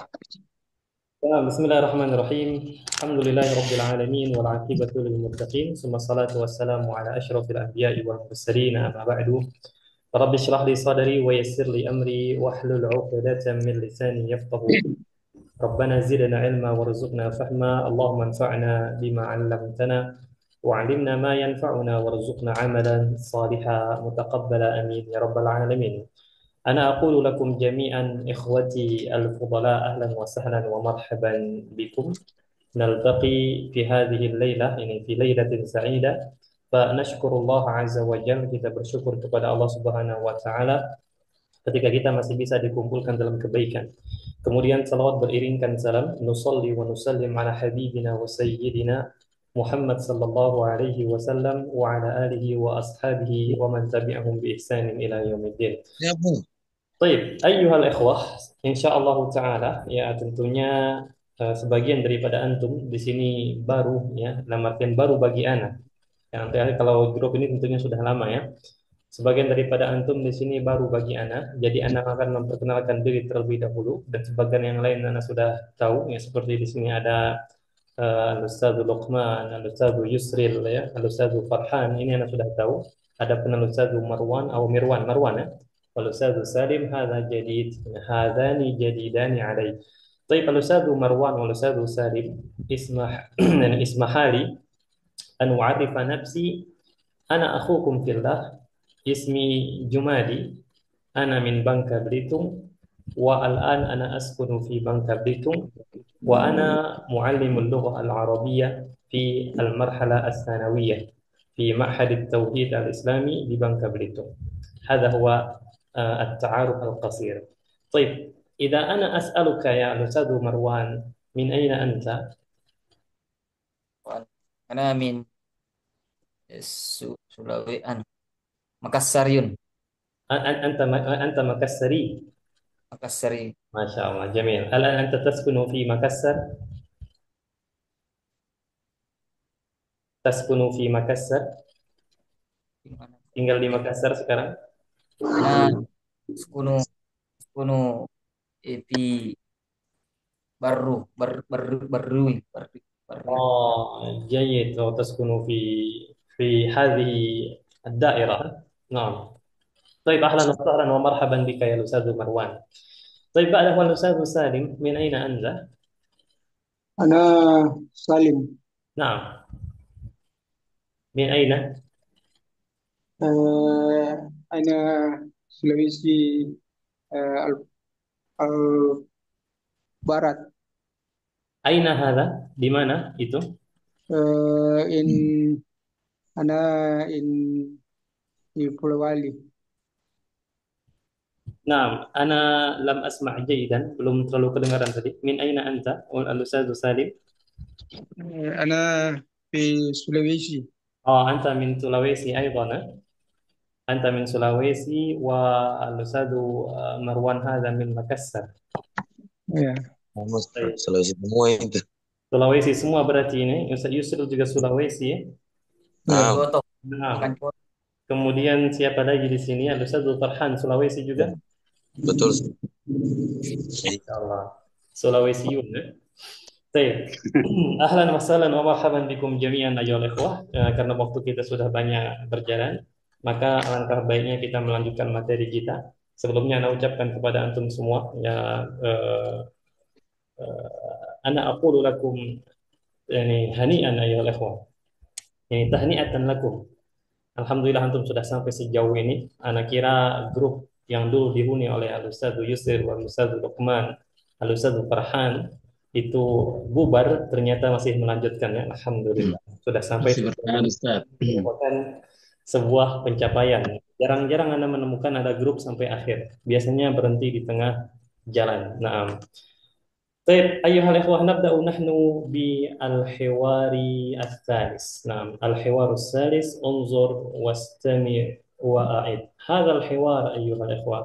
بسم الله الرحمن الرحيم. الحمد لله رب العالمين والعاقبة للمتقين ثم الصلاة والسلام على أشرف الأنبياء والمرسلين أما بعد. رب اشرح لي صدري ويسر لي أمري واحلل عقدة من لساني يفقه. ربنا زدنا علما وارزقنا فهما، اللهم انفعنا بما علمتنا وعلمنا ما ينفعنا وارزقنا عملا صالحا متقبلا آمين يا رب العالمين. أنا أقول لكم جميعا إخوتي الفضلاء أهلا وسهلا ومرحبا بكم. نلتقي في هذه الليلة، يعني في ليلة سعيدة. فنشكر الله عز وجل, kita bersyukur kepada Allah Subhanahu wa taala ketika kita masih bisa dikumpulkan dalam kebaikan. Kemudian salawat beriringkan salam, nusalli wa nusallim ala habibina wa sayyidina Muhammad sallallahu alaihi wasallam wa ala alihi wa ashabihi wa man tabi'ahum bi ihsanin ila yaumiddin. Ya, Bu. Baik, ayyuhal ikhwah, insyaallah taala ya tentunya sebagian daripada antum di sini baru ya, dalam artian baru bagi ana. Ya, nanti kalau grup ini tentunya sudah lama ya. Sebagian daripada antum di sini baru bagi ana, jadi ana akan memperkenalkan diri terlebih dahulu dan sebagian yang lain ana sudah tahu ya, seperti di sini ada Al-Ustaz Luqman, Al-Ustaz Yusril ya, Al-Ustaz Farhan, ini ana sudah tahu. Ada pun Al-Ustaz Marwan atau Marwan ya. Al-Ustaz Salim hadza jadid, hadani jadidani alai. طيب الأستاذ مروان والأستاذ سالم اسمح يعني اسمح لي أن أعرف نفسي. أنا أخوكم في الله. اسمي جمالي. أنا من بنكا بليتوم، والآن أنا أسكن في بنكا بليتوم، وأنا معلم اللغة العربية في المرحلة الثانوية في معهد التوحيد الإسلامي ببنكا بليتوم. هذا هو التعارف القصير. طيب، إذا أنا أسألك يا أستاذ مروان، من أين أنت؟ Karena min Makassariun. أنت مكسري. Makassari. ما شاء الله، جميل. الآن أنت تسكن في مكسر؟ تسكن في مكسر؟ Di mana? tinggal di Di Makassar sekarang? mana? Skunu skunu epi baru baru. جيد. لو تسكن في هذه الدائرة. نعم. طيب، أهلا وسهلا ومرحبا بك يا الأستاذ مروان. طيب، بعد هو الأستاذ سالم، من أين أنت؟ أنا سالم. نعم، من أين؟ أنا سلويسي، آه، البارات. أين هذا؟ di mana itu? إن أنا إن Polewali. نعم، أنا لم أسمع جيدا، belum terlalu kedengaran tadi. من أين أنت الأستاذ سالم؟ أنا في سلويسي. أنت من سلawesi أيضا. أنت من سلawesi والأستاذ مروان هذا من مكسر. Ya. طيب. Sulawesi semua itu. Sulawesi semua berarti ini. Ustaz Yusril juga Sulawesi ya. Ya. Foto makan Nah, foto. kemudian siapa lagi di sini? Ada Ustaz Farhan Sulawesi juga. Betul. Insya Allah. Sulawesiun ya. Baik. Ahlan wa sahlan wa marhaban bikum jami'an ayyuhal ikhwah. Karena waktu kita sudah banyak berjalan, maka alangkah baiknya kita melanjutkan materi kita. Sebelumnya ana ucapkan kepada antum semua ya, ana aqulu lakum yani hani'an ayyuhal ikhwah. Yani tahni'atan lakum. Alhamdulillah antum sudah sampai sejauh ini. Anak kira grup yang dulu dihuni oleh Al-Ustadz Yusir, Al-Ustadz Luqman, Al-Ustadz Farhan itu bubar, ternyata masih melanjutkan ya. Alhamdulillah sudah sampai Masih sejauh bertahan ini. Ustaz. Merupakan sebuah pencapaian. Jarang-jarang Anda menemukan ada grup sampai akhir. Biasanya berhenti di tengah jalan. Nah, طيب أيها الإخوة، نبدأ نحن بالحوار الثالث. نعم، الحوار الثالث. انظر واستمع وأعد. هذا الحوار أيها الإخوة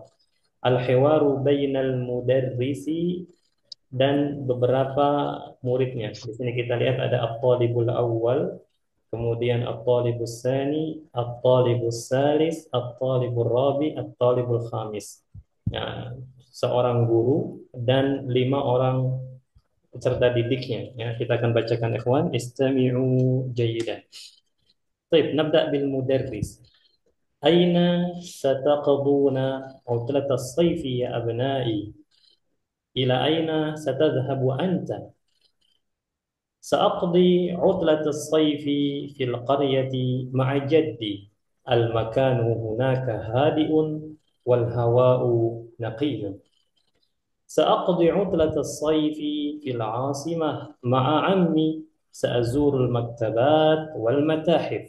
الحوار بين المدرس dan beberapa muridnya. Di sini kita lihat ada at-talibul awal, kemudian at-talibus tsani, at-talibus salis, at-talibur rabi, at-talibul khamis. Nah, seorang guru dan 5 orang peserta didiknya. Ya, kita akan bacakan ikhwan, istami'u jayyidan. Baik, nabda bil mudarris. Aina sataqduna utlat as-sayf ya abna'i? Ila aina satadhhabu anta? سأقضي عطلة الصيف في القرية مع جدي المكان هناك هادئ والهواء نقي سأقضي عطلة الصيف في العاصمة مع عمي سأزور المكتبات والمتاحف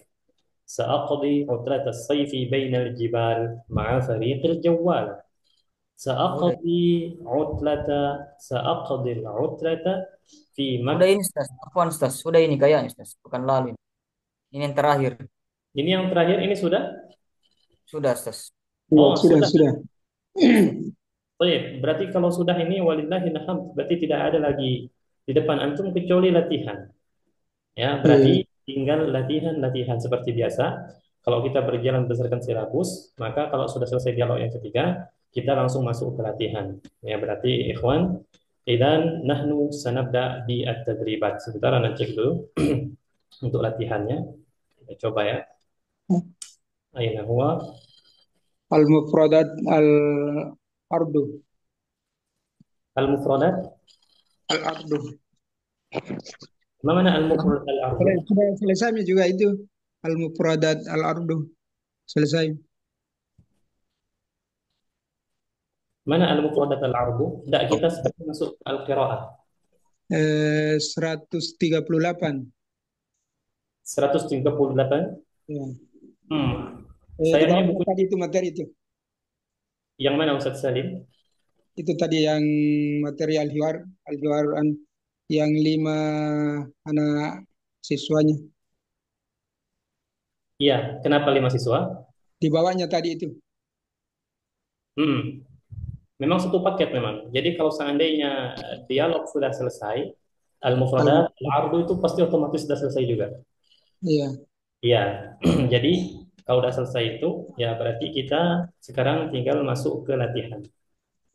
سأقضي عطلة الصيف بين الجبال مع فريق الجوال Udah, سأقضي العطلة في udah مكتب. ini Stas. Apaan Stas? Udah ini kayaknya Stas. Bukan lalu ini. Ini yang terakhir. Ini yang terakhir, ini sudah? Sudah Stas. Ya, Oh, sudah, sudah. sudah. Baik, berarti kalau sudah ini walillahil hamd, berarti tidak ada lagi di depan antum kecuali latihan. Ya, Iya. berarti tinggal latihan-latihan seperti biasa. Kalau kita berjalan berdasarkan silabus, maka kalau sudah selesai dialog yang ketiga, kita langsung masuk ke latihan. Ya, berarti ikhwan, idan nahnu sanabda bi at-tadribat. Sebentar Anda cek dulu untuk latihannya. Kita coba ya. Aina huwa? Al-mufradat al-ardu. Al-mufradat. Al-ardu. Ma mana al-mufradat al-ardu? Sudah selesai juga itu. Al-mufradat al-ardu. Selesai. Mana al-mufradat al-ardu? Tidak, kita sekarang masuk ke al-qiraah. 138. 138. Ya. Di Sayangnya bawah buku tadi itu materi itu. yang mana Ustaz Salim? Itu tadi yang materi yang 5 anak siswanya. Iya, kenapa 5 siswa? Di bawahnya tadi itu. Hmm, Memang satu paket memang. Jadi kalau seandainya dialog sudah selesai, al-mufradat, Al- al-ardu itu pasti otomatis sudah selesai juga. Iya. Iya. Jadi kalau sudah selesai itu, ya berarti kita sekarang tinggal masuk ke latihan.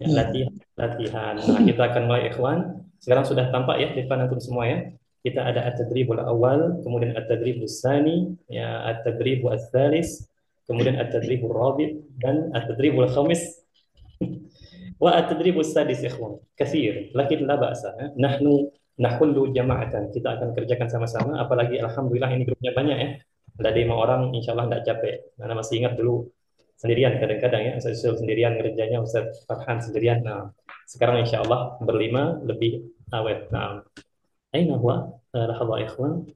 Ya, Ya. latihan. Nah, kita akan mulai ikhwan. Sekarang sudah tampak ya di depan antum semua ya. Kita ada at-tadribul awal, kemudian at-tadribus tsani, ya at-tadribul tsalis, kemudian at-tadribul rabi dan at-tadribul khamis wa at-tadribus sadis ikhwan. Katsir, lakin la ba'sa. Nahnu nahullu jama'atan. Kita akan kerjakan sama-sama, apalagi alhamdulillah ini grupnya banyak ya. Ada 5 orang, insya Allah nggak capek. Karena masih ingat dulu sendirian kadang-kadang ya, Ustaz Yusuf sendirian ngerjanya, Ustaz Farhan sendirian. Nah, sekarang insya Allah berlima lebih awet. Nah, aina huwa? Lahadha ikhwan.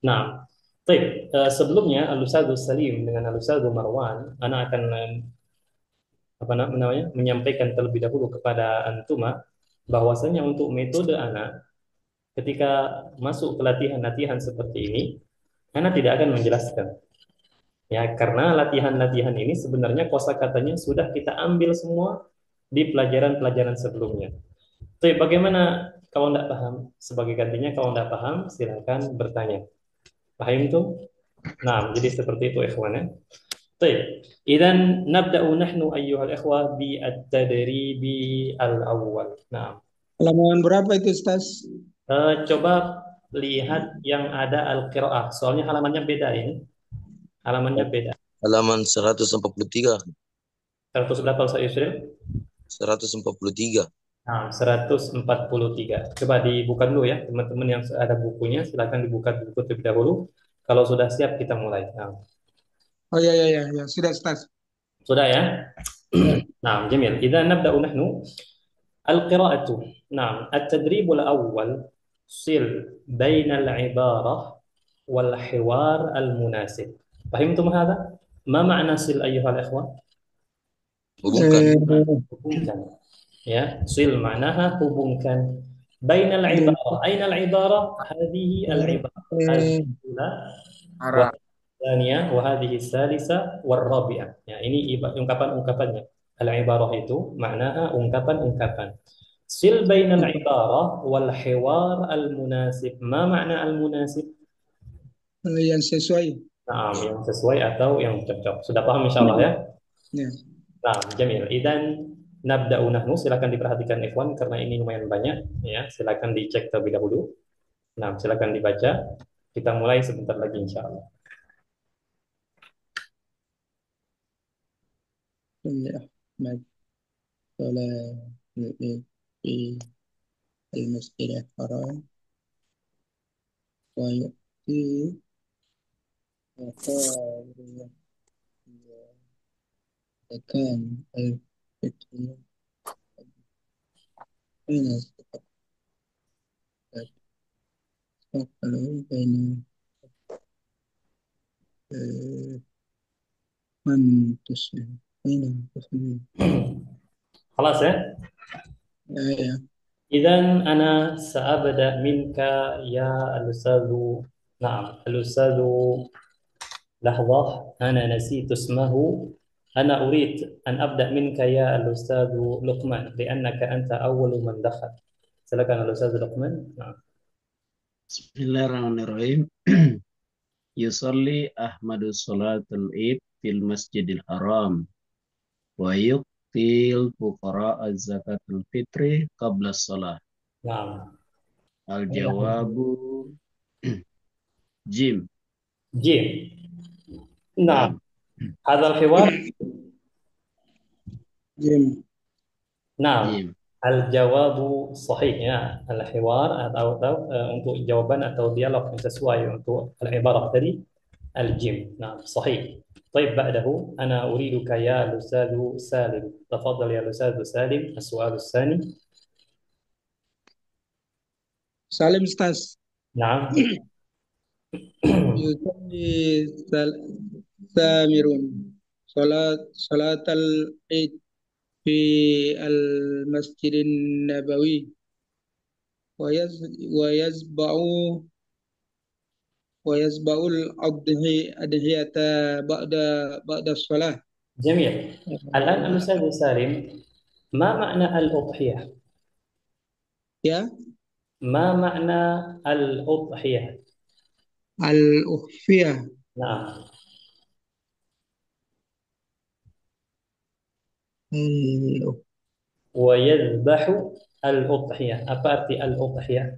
Nah, baik. Sebelumnya Al-Ustadz Salim dengan Al-Ustadz Marwan, anak akan apa namanya menyampaikan terlebih dahulu kepada antuma bahwasanya untuk metode anak ketika masuk ke latihan-latihan seperti ini, anak tidak akan menjelaskan. Ya, karena latihan-latihan ini sebenarnya kosakatanya sudah kita ambil semua di pelajaran-pelajaran sebelumnya. Tapi bagaimana kalau tidak paham? Sebagai gantinya kalau tidak paham, silakan bertanya. Paham itu? Nah, jadi seperti itu ikhwan ya. طيب إذا نبدأ نحن أيها الإخوة بالتدريب الأول. Nah, Halaman berapa itu, Stas? coba lihat yang ada al-qiraah. Soalnya halamannya beda ini. Halamannya beda. Halaman 143. 100 berapa Ustaz Yusril? 143. Nah, 143. Coba dibuka dulu ya, teman-teman yang ada bukunya, silakan dibuka buku terlebih dahulu. Kalau sudah siap kita mulai. Nah, Oh ya, ya, ya, ya. Sudah, Stas. sudah ya? Ya. Nah, جميل. إذا نبدأ نحن القراءة. نعم، التدريب الأول صل بين العبارة والحوار المناسب. فهمتم هذا؟ ما معنى صل أيها الإخوة؟ Hubungkan. hubungkan. Ya, sil ma'naha hubungkan. Bainal ibara. Ainal ibara? Hadhihi al-ibara. Al-ula wa Arah. tsaniyah wa hadhihi salisa war rabi'ah. Ya, ini ungkapan-ungkapannya. Al-ibarah itu maknaha ungkapan-ungkapan. Sil bainal ibarah wal hiwar al-munasib. Ma makna al-munasib? Yang sesuai. Nah, yang sesuai atau yang cocok. Sudah paham insyaallah ya? Ya. Nah, jamil. Idan Nabda'u nahnu, silakan diperhatikan ikhwan karena ini lumayan banyak ya. Silakan dicek terlebih dahulu. Nah, silakan dibaca. Kita mulai sebentar lagi insyaallah. أحمد صلاة العيد في المسجد الحرام ويؤتي وقال كان الفتح بين الصفحة بين من تسلم بين تسلم خلاص ya. آية Idzan ana sa'abda minka ya al-ustadzu. Naam, al-ustadzu لحظة أنا نسيت اسمه. أنا أريد أن أبدأ منك يا الأستاذ لقمان لأنك أنت أول من دخل. silakan الأستاذ لقمان. نعم. Bismillahirrahmanirrahim. Yusalli Ahmadu salatul id fil masjidil haram wa yuqtil fuqara az-zakatul fitri qabla shalah. نعم. Al-jawabu jim. جيم. نعم. Naam. هذا الحوار. جيم نعم. Jim. الجواب صحيح ya. الحوار atau untuk jawaban atau dialog yang sesuai untuk العبارة tadi الجيم. نعم صحيح. طيب بعده أنا أريدك يا الأستاذ سالم. تفضل يا الأستاذ سالم السؤال الثاني. سالم ستاس نعم. يصلي سامر صلاة العيد في المسجد النبوي ويزبع الأضحية بعد الصلاة. جميل. الآن الأستاذ سالم ما معنى الأضحية؟ يا ما معنى الأضحية؟ الأضحية نعم. ويذبح الأضحية. Apa arti al-udhiyah?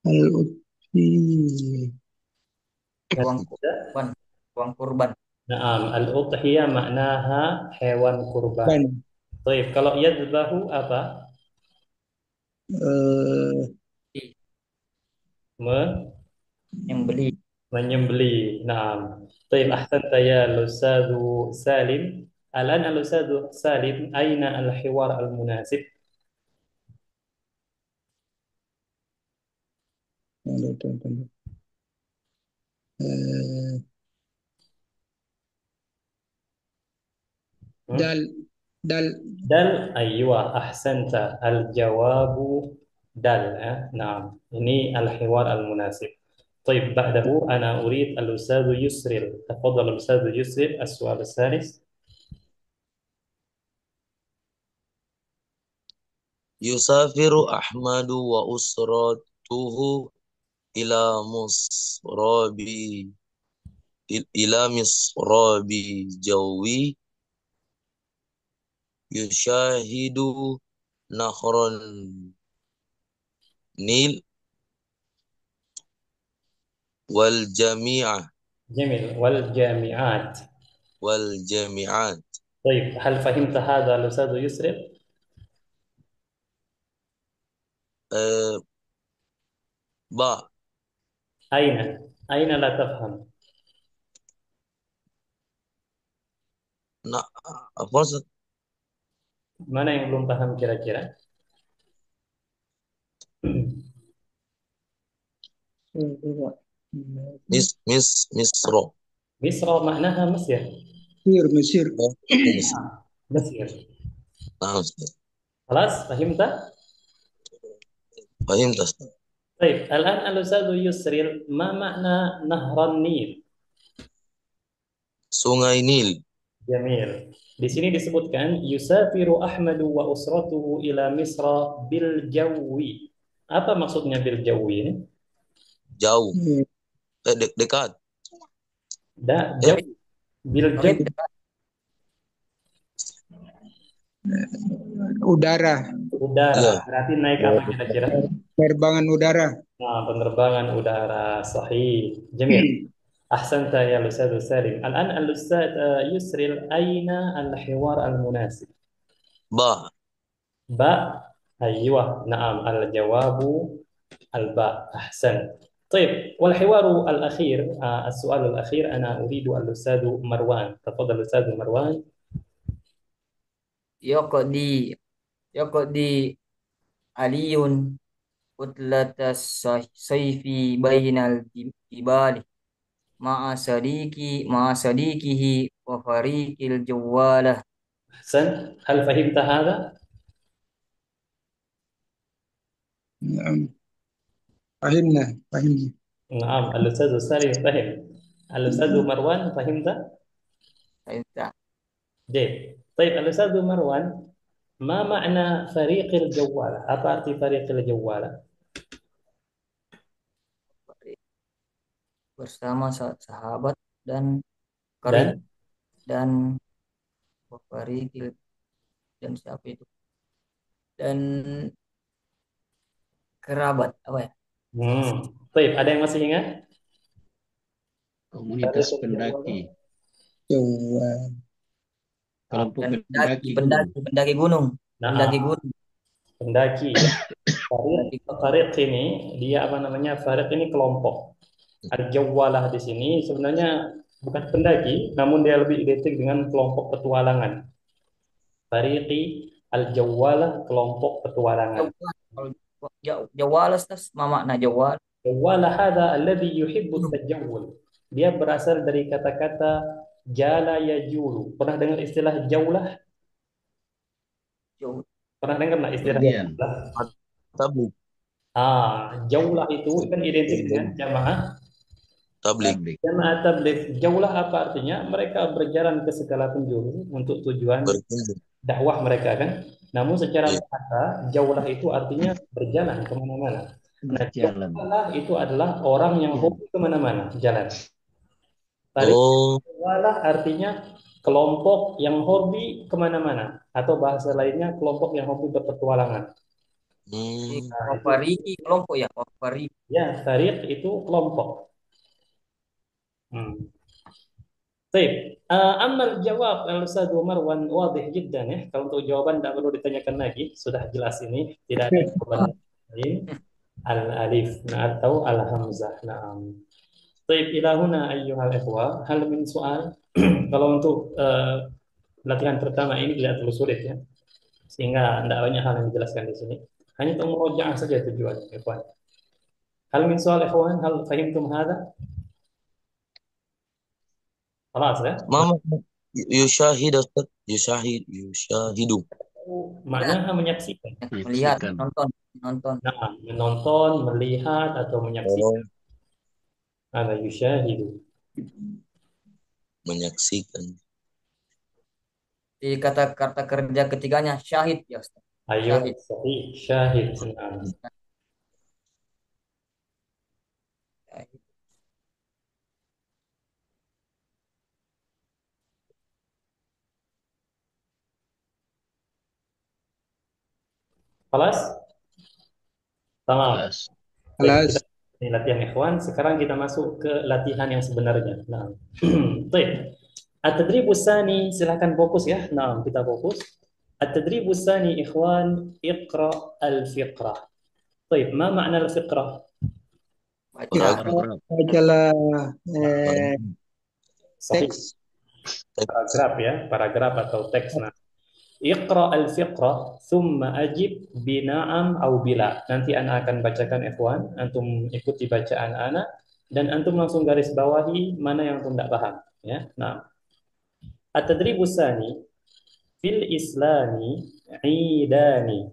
الأضحية Uang kurban. Uang kurban. Naam, al-udhiyah maknaha hewan kurban. Baik, kalau yadbahu apa? Yang beli. Menyembelih. Naam. Baik, ahsanta ya al-ustadzu Salim. Al-an al-ustadzu Salim, aina al-hiwar al-munasib? دال دال Dal, aywa, ahsanta. Al-jawabu dal. Naam. Ini al-hiwar al-munasib. طيب بعده أنا أريد الأستاذ يسرل. تفضل الأستاذ يسرل السؤال الثالث. Yusafiru Ahmadu wa usratuhu ila musrabi ila misrabi jawi yushahidu nahron nil wal jami'ah جميل. والجامعات. wal jami'at. طيب هل فهمت هذا الأستاذ يسرل؟ Ba أين؟ أين لا تفهم؟ na apa Ustaz? Mana yang belum paham kira-kira? Misro. مصر معناها مصر. مسير Oh, Misro. مصر. Nah, Ustaz. خلاص فهمت؟ Fahim tas. طيب الآن الأستاذ يسرل ما معنى نهر النيل؟ Sungai Nil. Jamil. Di sini disebutkan yusafiru Ahmadu wa usratuhu ila Misra bil jawi. Apa maksudnya bil jawi ini? Jauh. Dekat. Jauh. Biljad, Rid, Udara, udara. Iya. Berarti naik apa kira-kira? penerbangan udara. Nah, penerbangan udara. Sahih. Jamil. أحسنت يا الأستاذ سالم. الآن الأستاذ يسري أين الحوار المناسب؟ Ba. باء. أيوة نعم الجواب الباء. أحسن. طيب والحوار الأخير السؤال الأخير أنا أريد الأستاذ مروان. تفضل الأستاذ مروان. yaqdi, yaqdi aliyun utlatas sayfi bainal jibali ma'a sadiqihi wa fariqil jawalah. أحسن. هل فهمت هذا؟ نعم. فهمنا. نعم الأستاذ سالم فهم. الأستاذ مروان فهمت؟ Fahimta. جيد. طيب الأستاذ مروان ما معنى فريق الجوالة؟ apa arti فريق الجوالة؟ Bersama sahabat dan karib Dan dan wa fariqil, dan siapa itu, dan kerabat apa ya? طيب ada yang masih ingat? فريق Komunitas الجوالة. pendaki. Coba. Kelompok Dan pendaki gunung. pendaki gunung, pendaki Nah, gunung, pendaki ya. Fariq, pendaki gunung. fariq ini dia apa namanya? Fariq ini kelompok. Al-Jawalah di sini sebenarnya bukan pendaki, namun dia lebih identik dengan kelompok petualangan. Fariqi Al-Jawalah kelompok petualangan. Jawal, kalau jawalas tas ma makna jawal? Jawalah hadza alladhi yuhibbu tajawul. Dia berasal dari kata-kata jala yajulu. Pernah dengar istilah jaulah? Jaw- Pernah dengar nggak istilah Pergian. jaulah? Tablik. Jaulah itu kan identik dengan jamaah. Tablik. Tablik. Jamaah tabligh. Jaulah apa artinya? Mereka berjalan ke segala penjuru untuk tujuan Berkunjung. dakwah mereka kan. Namun secara Iya. bahasa, jaulah itu artinya berjalan kemana-mana. Nah, Berjalan. jaulah itu adalah orang yang hobi kemana-mana, jalan. Tarik Oh. jaulah artinya kelompok yang hobi kemana-mana. Atau bahasa lainnya, kelompok yang hobi berpetualangan. Hmm. Nah, wa itu, fariqi kelompok ya, wa fariqi. ya, tarik itu kelompok. طيب أما الجواب الأستاذ مروان واضح جدا ya. Kalau untuk jawaban tidak perlu ditanyakan lagi, sudah jelas ini, tidak ada jawaban lain. Al-alif atau al-hamzah. Naam. طيب إلى هنا أيها الإخوة هل من سؤال؟ Kalau untuk latihan pertama ini tidak terlalu sulit ya, sehingga tidak banyak hal yang dijelaskan di sini. Hanya untuk murojaah saja tujuan, ikhwan. Hal min soal ikhwan, hal fahimtum hada? خلاص ya. Mama yushahid Ustaz. Yushahidu. Maknanya menyaksikan. Melihat, Menyaksikan. nonton. Nah, menonton, melihat atau menyaksikan. Oh, Ada yushahidu. menyaksikan. Di kata-kata kerja ketiganya syahid ya Ustaz. Ayo, Syahid. sahih, syahid. Nah. Syahid. Kelas? Tamam. Kelas. Baik, Alas. ini latihan ikhwan. Sekarang kita masuk ke latihan yang sebenarnya. Nah. Baik. At-tadrib tsani, silakan fokus ya. Nah, kita fokus. At-tadrib tsani ikhwan, iqra al-fiqrah. Baik, ma makna al-fiqrah? Baca. Paragraf. Bacalah Sahih. teks. Paragraf ya, paragraf atau teks. Nah, Iqra al-fiqrah thumma ajib bina'am au bila. Nanti ana akan bacakan ikhwan, antum ikuti bacaan ana dan antum langsung garis bawahi mana yang antum tidak paham ya. Nah, at-tadribu tsani fil islami idani.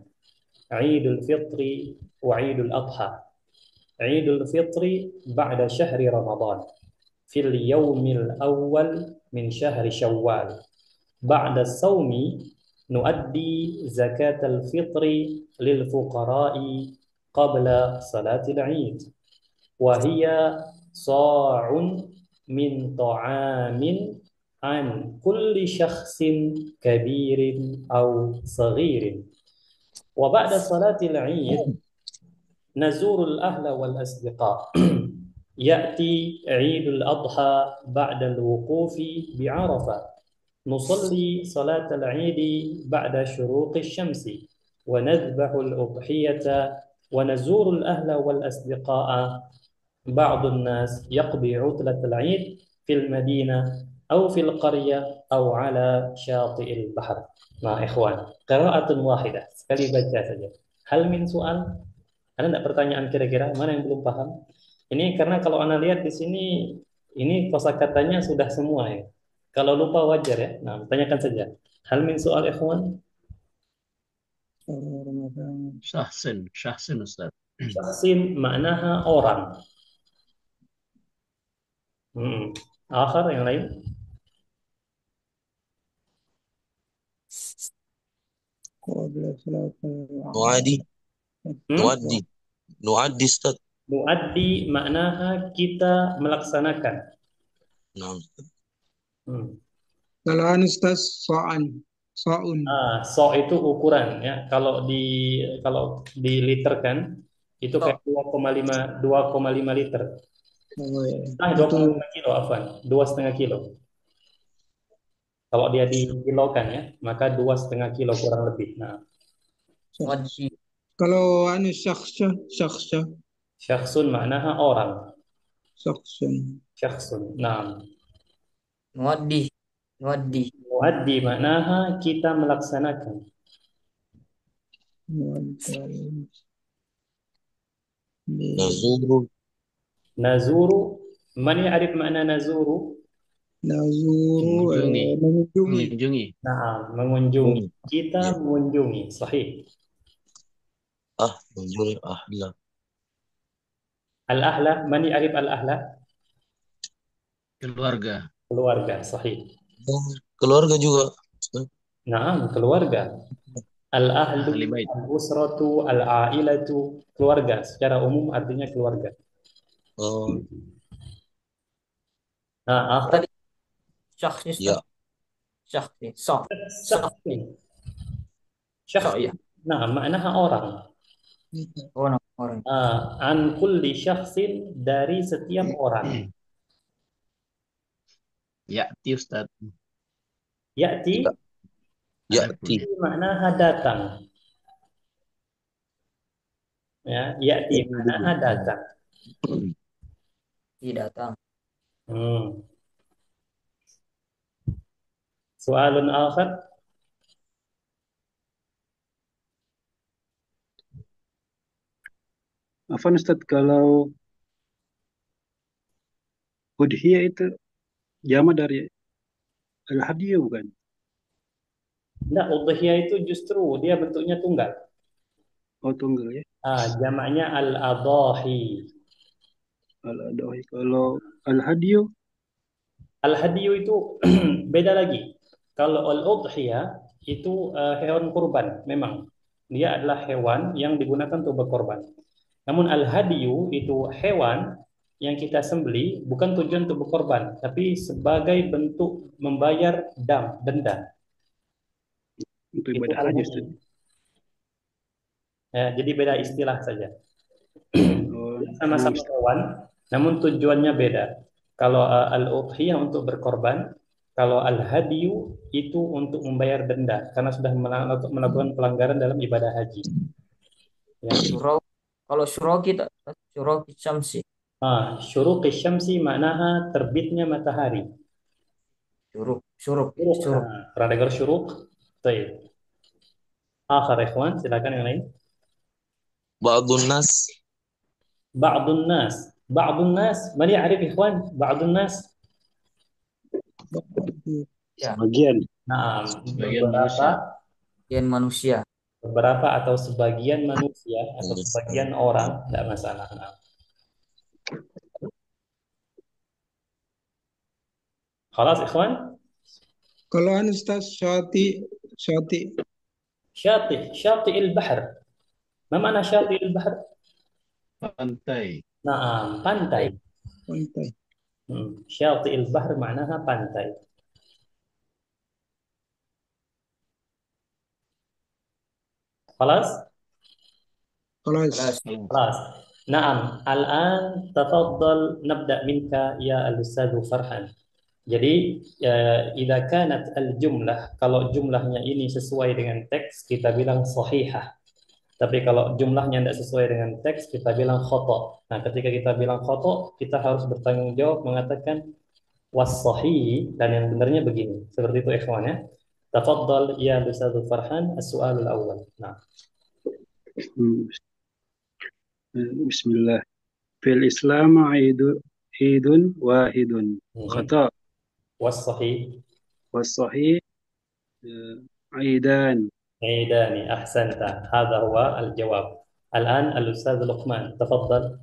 Idul fitri wa idul adha. Idul fitri ba'da syahri Ramadan. Fil yawmil awwal min syahri Syawal. بعد الصوم نؤدي زكاة الفطر للفقراء قبل صلاة العيد وهي صاع من طعام عن كل شخص كبير أو صغير. وبعد صلاة العيد نزور الأهل والأصدقاء. يأتي عيد الأضحى بعد الوقوف بعرفة. نصلي صلاة العيد بعد شروق الشمس ونذبح الأضحية ونزور الأهل والأصدقاء. بعض الناس يقضي عطلة العيد في المدينة أو في القرية أو على شاطئ البحر. Nah, ikhwan, qira'atun wahidah, sekali baca saja. Hal min soal? Ada enggak pertanyaan kira-kira mana yang belum paham? Ini karena kalau Anda lihat di sini, ini kosakatanya sudah semua ya. Kalau lupa wajar ya. Nah, tanyakan saja. Hal min soal ikhwan? Syahsin Ustaz. Syaksin maknaha orang. Akhar yang lain? قبل صلاة نعادي نعدي نعدي Ustaz. Muaddi maknaha kita melaksanakan. Naam. Kalau Ustaz so'un. So itu ukuran ya. Kalau diliterkan itu kayak 2,5 liter. Oh, ya. 2,5 kilo, afwan. 2,5 kilo. Kalau dia dikilokan ya, maka 2,5 kilo kurang lebih. Nah, Muaddi. Kalau syakhsya. syakhsun maknaha orang. Syakhsun. Syakhsun. Nah, Muaddi. muaddi maknaha kita melaksanakan. Nazuru. Nazuru, man ya'rif makna nazuru? Nazuru mengunjungi. Nah, mengunjungi. Kita mengunjungi. Sahih. Mengunjungi ahla. Al-ahla, man ya'rif al-ahla? Keluarga. Keluarga. Sahih. Keluarga juga. Nah, keluarga. Al-ahlu, Ahli bait. al-usratu, al-ailatu. Keluarga. Secara umum artinya keluarga. Nah, akhir. Syakhsi. Ya. Syakhsi. Syakhsi. Ya. Nah, maknaha orang. Orang. An kulli syakhsin, dari setiap orang. Ya'ti Ustaz. Ya'ti. Ya'ti. Maknaha datang. Ya, ya'ti maknaha datang. Datang. Soalun akhar. Afwan Ustaz, kalau udhiyah itu jama dari al-hadiyah bukan? Enggak, udhiyah itu justru dia bentuknya tunggal. Oh, tunggal ya. Jamaknya al-adahi. Al-adahi. Kalau al-hadiyah? Al-hadiyu itu beda lagi. Kalau al-udhiyah itu hewan kurban, memang. Dia adalah hewan yang digunakan untuk berkorban. Namun al-hadiyu itu hewan yang kita sembelih bukan tujuan untuk berkorban, tapi sebagai bentuk membayar denda. Untuk Itu ibadah haji Ustaz. Ya, jadi beda istilah saja. Oh, Sama-sama hewan, namun tujuannya beda. Kalau al-udhiyah untuk berkorban, kalau al-hadiyu itu untuk membayar denda karena sudah melakukan pelanggaran dalam ibadah haji. Ya. Kalau syuroki syamsi. Syuruqi syamsi maknaha terbitnya matahari. Syuruk. Pernah dengar syuruq? Baik. Akhir ikhwan, silakan yang lain. Ba'dun nas. Ba'dun nas. Man ya'rif ikhwan? Ba'dun nas. Sebagian. Nah, Sebagian manusia. Beberapa atau sebagian manusia atau sebagian orang, tidak masalah. Khalas ikhwan? Kalau Ustaz syati. Syati al-bahr. Ma mana syati al-bahr? Pantai. Nah, pantai. Syati al-bahr maknaha pantai. خلاص خلاص. خلاص. خلاص نعم الآن تفضل نبدأ منك يا الأستاذ فرحان. Jadi إذا كانت الجملة kalau jumlahnya ini sesuai dengan teks kita bilang sahihah. Tapi kalau jumlahnya tidak sesuai dengan teks kita bilang khoto. Nah ketika kita bilang khoto kita harus bertanggung jawab mengatakan was-sahih dan yang benarnya begini. Seperti itu ikhwan ya. Tafadhal ya Ustaz Farhan as-su'al al-awwal. Nah. Hmm. Bismillah. Fil Islam idun wahidun. Khata. Was-sahih Was-sahih aidan. عيدان أحسنت هذا هو الجواب. الآن الأستاذ لقمان تفضل.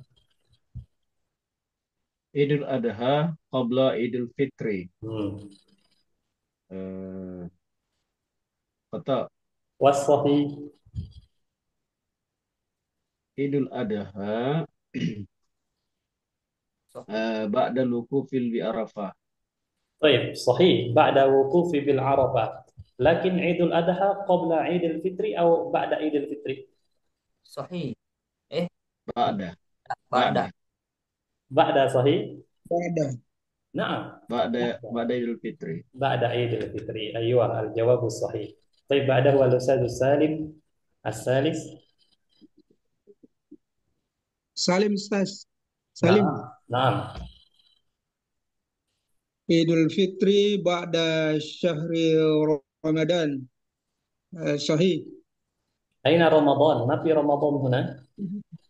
Idul Adha qabla Idul Fitri. Hmm. Khata. والصحيح Idul Adha ba'da lukufil bi Arafah. طيب صحيح بعد وقوف بالعرفة لكن عيد الأضحى قبل عيد الفطر أو بعد عيد الفطر Sahih. Ba'da. Ba'da. بعد صحيح Ada. نعم Ba'da Idul Fitri. بعد عيد الفطر أيوة الجواب الصحيح. طيب بعده الأستاذ سالم الثالث. Salim Ustaz. Salim. نعم Idul Fitri ba'da syahri Ramadan. Sahih. أين رمضان؟ ما في رمضان هنا.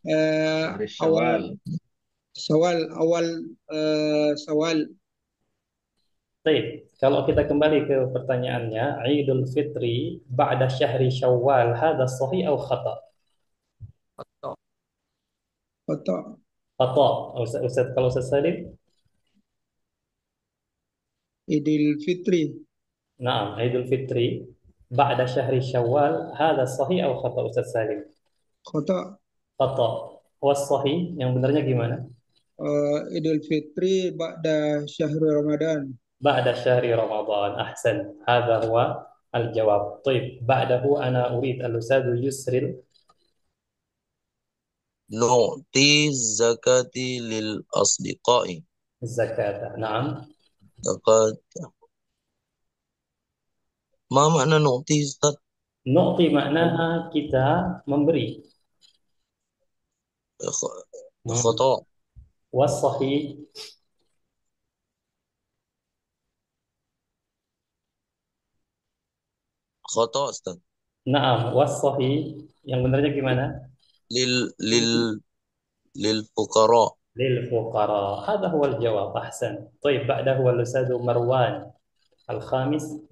Hari Syawal. Awal Sawal. طيب kalau kita kembali ke pertanyaannya Idul Fitri ba'da syahri Syawal هذا صحيح أو خطأ؟ Khoto. Khata. خطأ. Ustaz kalau Ustaz Salim. Idul Fitri. نعم عيد الفطر بعد شهر شوال هذا صحيح أو خطأ أستاذ سالم؟ Khata. خطأ. والصحيح yang benarnya gimana؟ Idul Fitri ba'da syahri Ramadan. بعد شهر رمضان أحسن هذا هو الجواب. طيب بعده أنا أريد الأستاذ يسرل. نعطي الزكاة للأصدقاء. الزكاة نعم. زكاة. ما معنى نعطي Ustaz? نعطي معناها kita memberi. خطأ. والصحيح خطأ Ustaz. نعم والصحيح yang benarnya gimana؟ لل لل للفقراء. للفقراء هذا هو الجواب أحسن. طيب بعده الأستاذ مروان الخامس.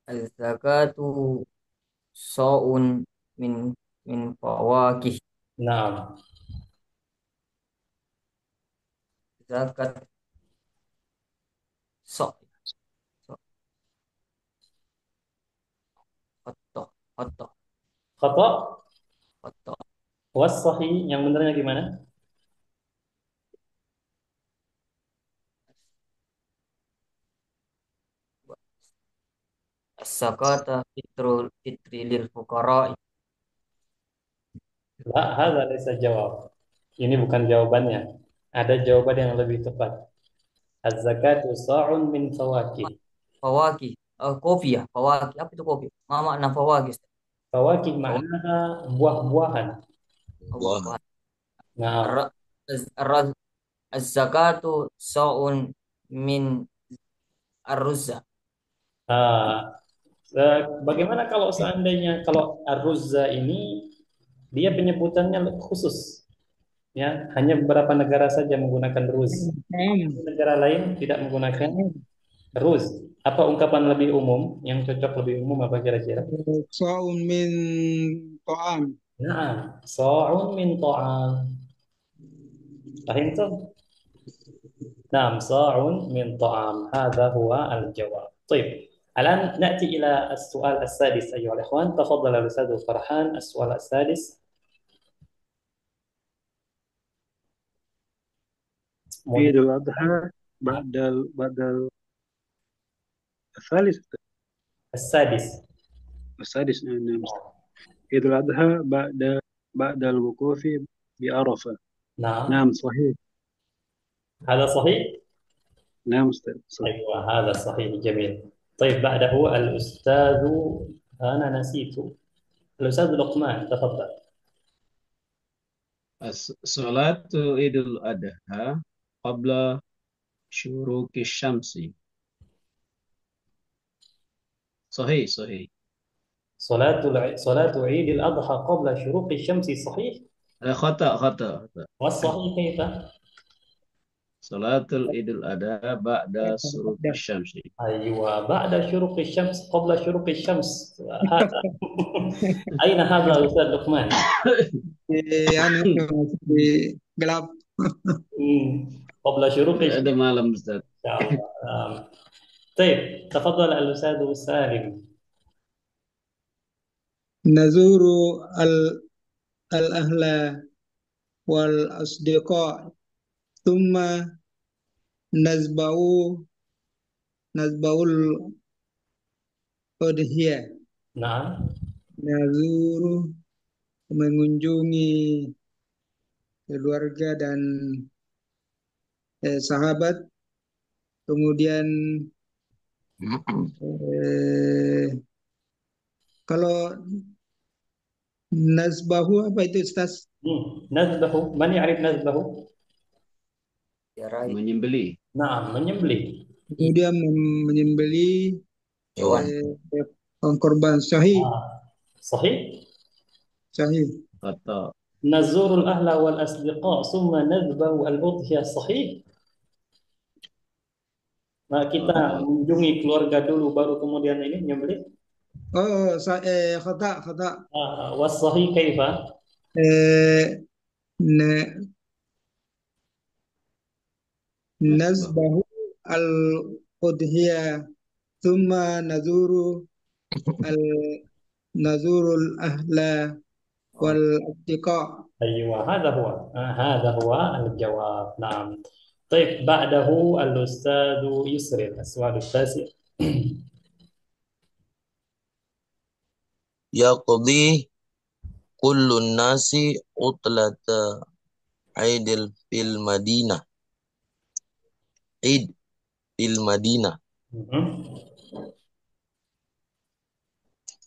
Az-zakatu sa'un min fawakih. نعم Zakat sa. Khoto. Khoto. خطأ. Khoto. والصحيح yang benarnya gimana؟ As-zakata fitri lil fuqara. لا هذا ليس جواب. Ini bukan jawabannya. Ada jawaban yang lebih tepat. Az-zakatu sa'un min fawakih. Fawakih. Kopi ya, fawakih. Apa itu kopi? Ma makna fawakih? Fawakih maknaha buah-buahan. Buah. Nah, Az-zakatu sa'un min ar-ruzza. Bagaimana kalau seandainya kalau ar-ruzza ini dia penyebutannya khusus, ya hanya beberapa negara saja menggunakan ruz, negara lain tidak menggunakan ruz. Apa ungkapan lebih umum yang cocok lebih umum apa kira-kira? Sa'un min ta'am. Nah, sa'un min ta'am. Fahimtum? Nah, sa'un min ta'am. Hadha huwa al-jawab. طيب الآن نأتي إلى السؤال السادس أيها الإخوان. تفضل الأستاذ فرحان السؤال السادس. Idul Adha ba'dal الثالث السادس. السادس. نعم. Idul Adha ba'dal wukufi bi Arafah. نعم. Naam, sahih. هذا صحيح. Naam, Ustaz. Sahih. أيوة هذا صحيح جميل. طيب بعده الأستاذ، أنا نسيت، الأستاذ لقمان تفضل. Salatu Idul Adha qabla syuruqi syamsi. Sahih, sahih. صلاة عيد الأضحى قبل شروق الشمس صحيح. Khata, khata, khata. والصحيح كيف؟ Salatul Idul Adha ba'da suruqi Ada. syamsi. أيوة بعد شروق الشمس قبل شروق الشمس هذا. أين هذا أستاذ لقمان؟ anu di gelap. قبل شروق الشمس Ada malam Ustaz. إن شاء الله. طيب تفضل الأستاذ سالم. نزور الأهل والأصدقاء ثم نذبح الأضحية. نعم. Nazur mengunjungi keluarga dan sahabat, kemudian kalau nazbahu apa itu Ustaz? نذبح، من يعرف نذبح؟ Tiarai. Menyembelih. نعم menyembelih. Kemudian menyembeli Hewan. korban. Sahih, صحيح. sahih. Khata. نزور الأهل والأصدقاء ثم نذبح الأضحية صحيح. Nah, kita mengunjungi keluarga dulu baru kemudian ini menyembelih. Oh, khata. والصحيح كيف؟ Nazbahu al-udhiyah thumma nazurul ahla wal asdiqa. أيوة هذا هو الجواب. نعم. طيب بعده الأستاذ يسري السؤال التاسع. Yaqdi kullun nasi utlata Aidil fil Madinah. Aid fil Madinah.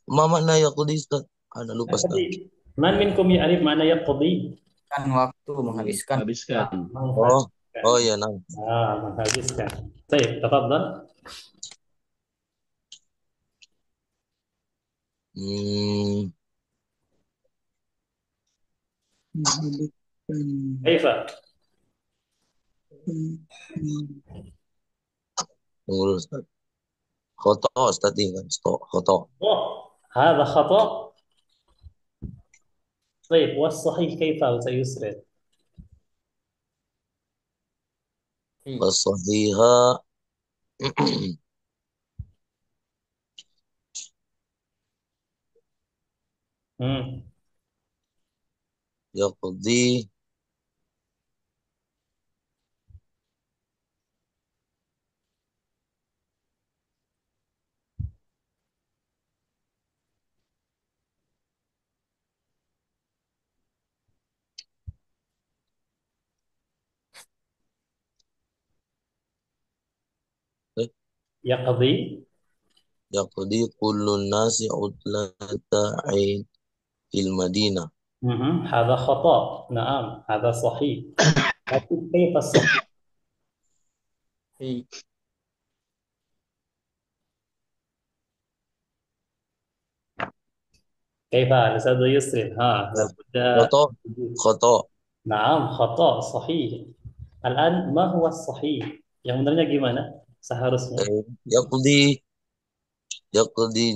Ma makna yaqdi Ustaz? Ada lupa Ustaz. Man minkum ya'rif makna yaqdi? Kan waktu menghabiskan. Habiskan. Oh ya, nah. menghabiskan. Baik, tafadhal. Kaifa? Tunggu dulu Ustaz. Khoto Ustaz tinggal. Khoto. هذا خطأ. طيب والصحيح كيف سيسرد؟ As-sahiha yaqdi يقضي yaqdi kullun nasi utlata Aid fil Madinah. هذا خطأ. نعم هذا صحيح. لكن كيف الصحيح؟ كيف الأستاذ يسري؟ لابد. Khoto. نعم خطأ صحيح. الآن ما هو الصحيح؟ Yang benarnya gimana? Seharusnya. Yaqdi yaqdi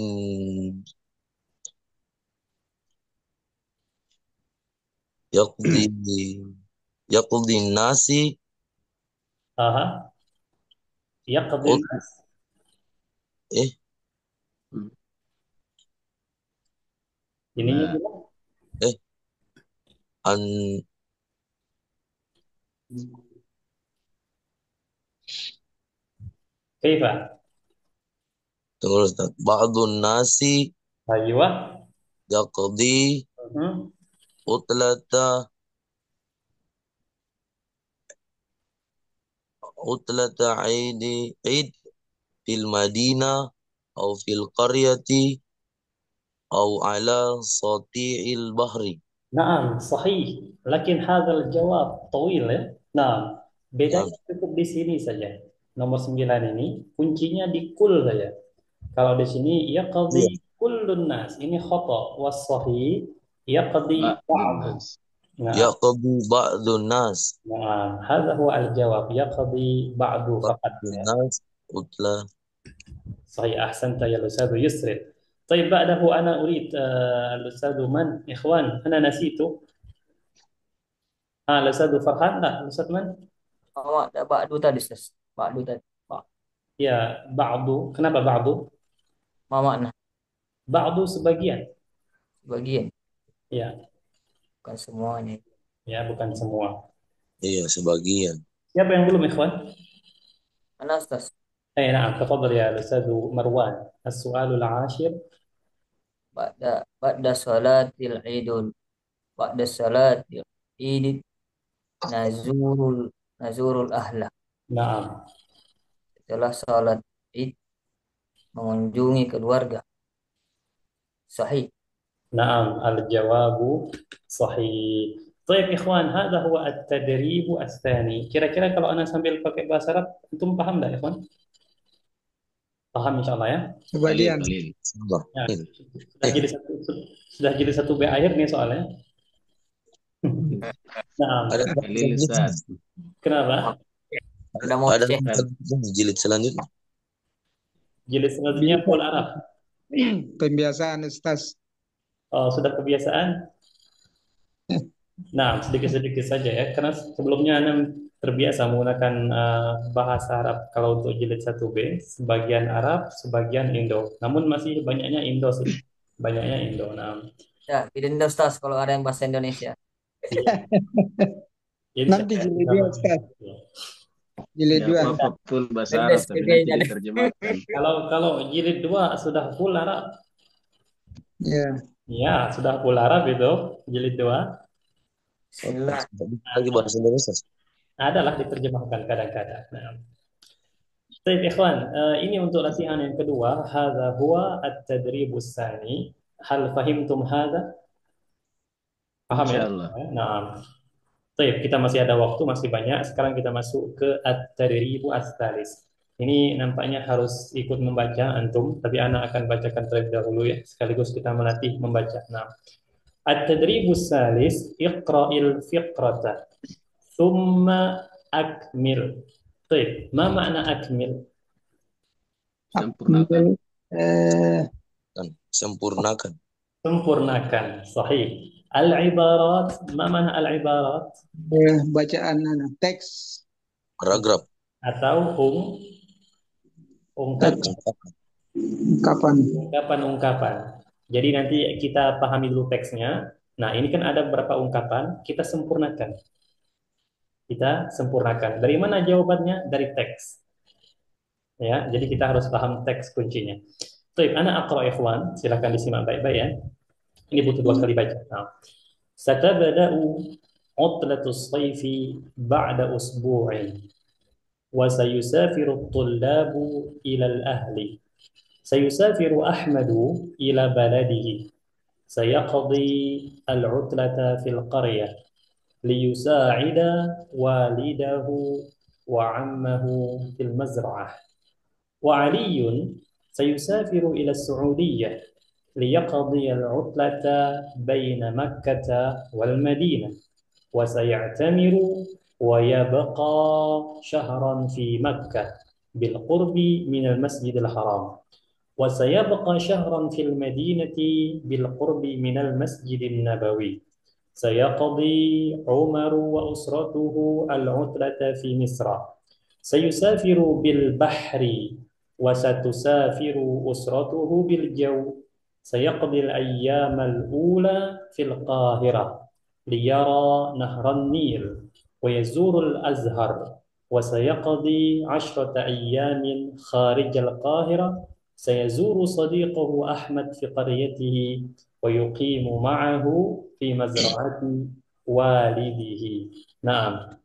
nasi يقضي الناس. Ininya gimana? an كيف؟ tunggu Ustaz. Ba'dun nasi أيوه. yaqdi Mhm. utlata utlata Eid fil Madinah au fil qaryati au ala sati'il bahri. Naam, sahih. Lakin hadzal jawab tawil ya. Nah, Nah, bedanya cukup di sini saja. Nomor 9 ini kuncinya di kul saja. Kalau di sini iya. yaqdi kullun nas. Ini khata was sahih yaqdi Ba'dun ba'du. nas. Nah, Yaqdi ba'dun nas. nah, hadza huwa al-jawab yaqdi ba'du faqat Ba'dun ya. nas utla. صحيح أحسنت يا الأستاذ يسري. طيب بعده أنا أريد الأستاذ من إخوان أنا نسيته الأستاذ فرحان لا الأستاذ من Oh, ada ba'du tadi, Ustaz. Ba'du tadi. ya بعض kenapa بعض Ma makna بعض sebagian sebagian, ya bukan semuanya. ya bukan semua. Iya, sebagian. Siapa yang belum إخوان Mana, Ustaz? نعم تفضل يا الأستاذ مروان السؤال العاشر. Ba'da salatil idul. Ba'da salatil idul nazurul nazurul ahla. نعم Setelah salat id mengunjungi keluarga. Sahih. نعم الجواب صحيح. طيب إخوان هذا هو التدريب الثاني. Kira-kira kalau Anda sambil pakai bahasa Arab, antum paham nggak, Ikhwan? Paham insya Allah ya. Qalil, Sebagian. qalil. Salah. Ya, sudah jadi satu B akhir nih soalnya. Nah, Ada Qalil, Ustaz. kenapa? Sudah mau ada cek. jilid selanjutnya. Jilid selanjutnya full Arab. Pembiasaan Ustaz. Oh, sudah kebiasaan? Nah, sedikit-sedikit saja ya. Karena sebelumnya Anda terbiasa menggunakan bahasa Arab kalau untuk jilid 1B, sebagian Arab, sebagian Indo. Namun masih banyaknya Indo sih. Banyaknya Indo. Nah, Ya, pilih Ustaz kalau ada yang bahasa Indonesia. iya. Jadi Nanti saya jilid sudah 2 Ustaz. Jilid Ya 2. apa full bahasa Beda Arab tapi nanti sebagainya. diterjemahkan. kalau jilid 2 sudah full Arab. Ya. Ya, sudah full Arab itu jilid 2. Bismillah. Lagi bahasa Indonesia. Adalah diterjemahkan kadang-kadang. Nah, baik, ikhwan, ini untuk latihan yang kedua. Hadza huwa at-tadribus tsani. Hal fahimtum hadza? Paham ya? Insyaallah. Nah, baik, kita masih ada waktu, masih banyak. Sekarang kita masuk ke at-tadribu ats-tsalis. Ini nampaknya harus ikut membaca antum, tapi ana akan bacakan terlebih dahulu ya, sekaligus kita melatih membaca. Nah, at-tadribus tsalis, iqra'il fiqrata, thumma akmil. Baik, ma makna akmil? Sempurnakan. Kan sempurnakan. Sempurnakan, sahih. Al-ibarat, ma mana al-ibarat? Bacaan teks Paragraf. Atau ungkapan, kapan. ungkapan-ungkapan. Jadi nanti kita pahami dulu teksnya. Nah, ini kan ada beberapa ungkapan, kita sempurnakan. Kita sempurnakan. Dari mana jawabannya? Dari teks. Ya, jadi kita harus paham teks kuncinya. Baik, ana aqra ikhwan, silakan disimak baik-baik ya. Ini butuh 2 kali baca. Nah, ستبدأ عطلة الصيف بعد أسبوع وسيسافر الطلاب إلى الأهل سيسافر أحمد إلى بلده سيقضي العطلة في القرية ليساعد والده وعمه في المزرعة وعلي سيسافر إلى السعودية ليقضي العطلة بين مكة والمدينة وسيعتمر ويبقى شهرا في مكة بالقرب من المسجد الحرام وسيبقى شهرا في المدينة بالقرب من المسجد النبوي سيقضي عمر وأسرته العطلة في مصر سيسافر بالبحر وستسافر أسرته بالجو سيقضي الأيام الأولى في القاهرة ليرى نهر النيل ويزور الأزهر وسيقضي 10 أيام خارج القاهرة سيزور صديقه أحمد في قريته ويقيم معه في مزرعة والده. Nah,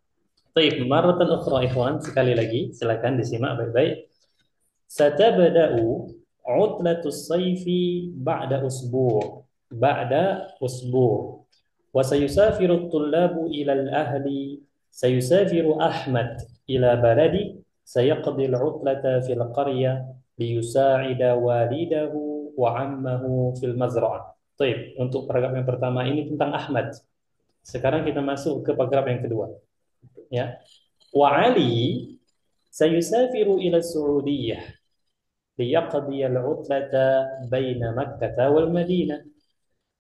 طيب مرة أخرى إخوان, sekali lagi silakan disimak baik-baik. ستبدأ عطلة الصيف بعد أسبوع بعد أسبوع وسيسافر الطلاب إلى الأهل. سيسافر أحمد إلى بلدي. سيقضي العطلة في القرية ليساعد والده وعمه في المزرعة. طيب, untuk paragraf yang pertama ini tentang Ahmad. Sekarang kita masuk ke paragraf yang kedua. Ya. وعلي سيسافر إلى السعودية ليقضي العطلة بين مكة والمدينة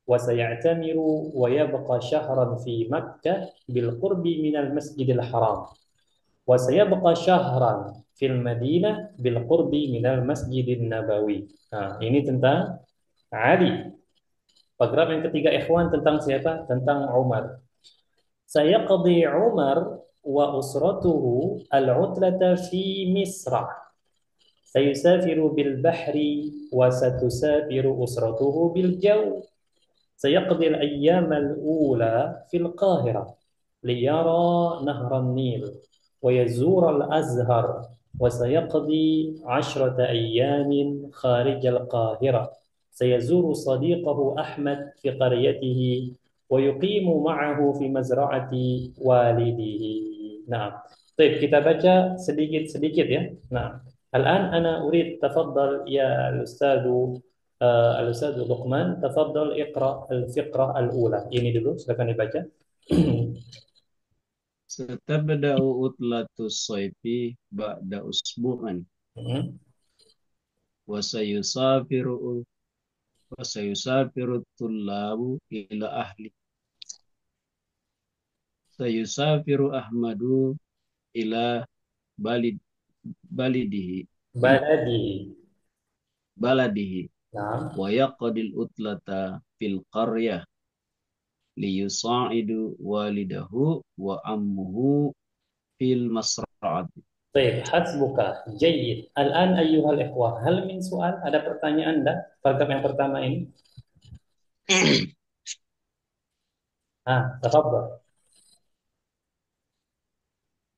وسيعتمر ويبقى شهرا في مكة بالقرب من المسجد الحرام وسيبقى شهرا في المدينة بالقرب من المسجid النبوي. Nah, ini tentang Ali. Paragraf yang ketiga ikhwan tentang siapa? Tentang Umar. Sayaqdi Umar wa usratuhu al-'utlata fi Misra. سيسافر بالبحر وستسافر أسرته بالجو. سيقضي الأيام الأولى في القاهرة ليرى نهر النيل ويزور الأزهر وسيقضي 10 أيام خارج القاهرة. سيزور صديقه أحمد في قريته ويقيم معه في مزرعة والده. نعم. طيب, kita baca sedikit-sedikit ya. Nah, الآن أنا أريد تفضل يا الأستاذ لقمان, تفضل اقرأ الفقرة الأولى. Ini dulu, silakan dibaca. ستبدأ عطلة الصيف بعد أسبوع وسيسافر الطلاب إلى أهله. سيسافر أحمد إلى بلده بلده نعم. ويقضي العطلة في القرية ليساعد والده وعمه في المزرعة. طيب, حسبك جيد. الآن أيها الإخوة, هل من سؤال? Ada pertanyaan Anda? Paragraf yang pertama ini. تفضل.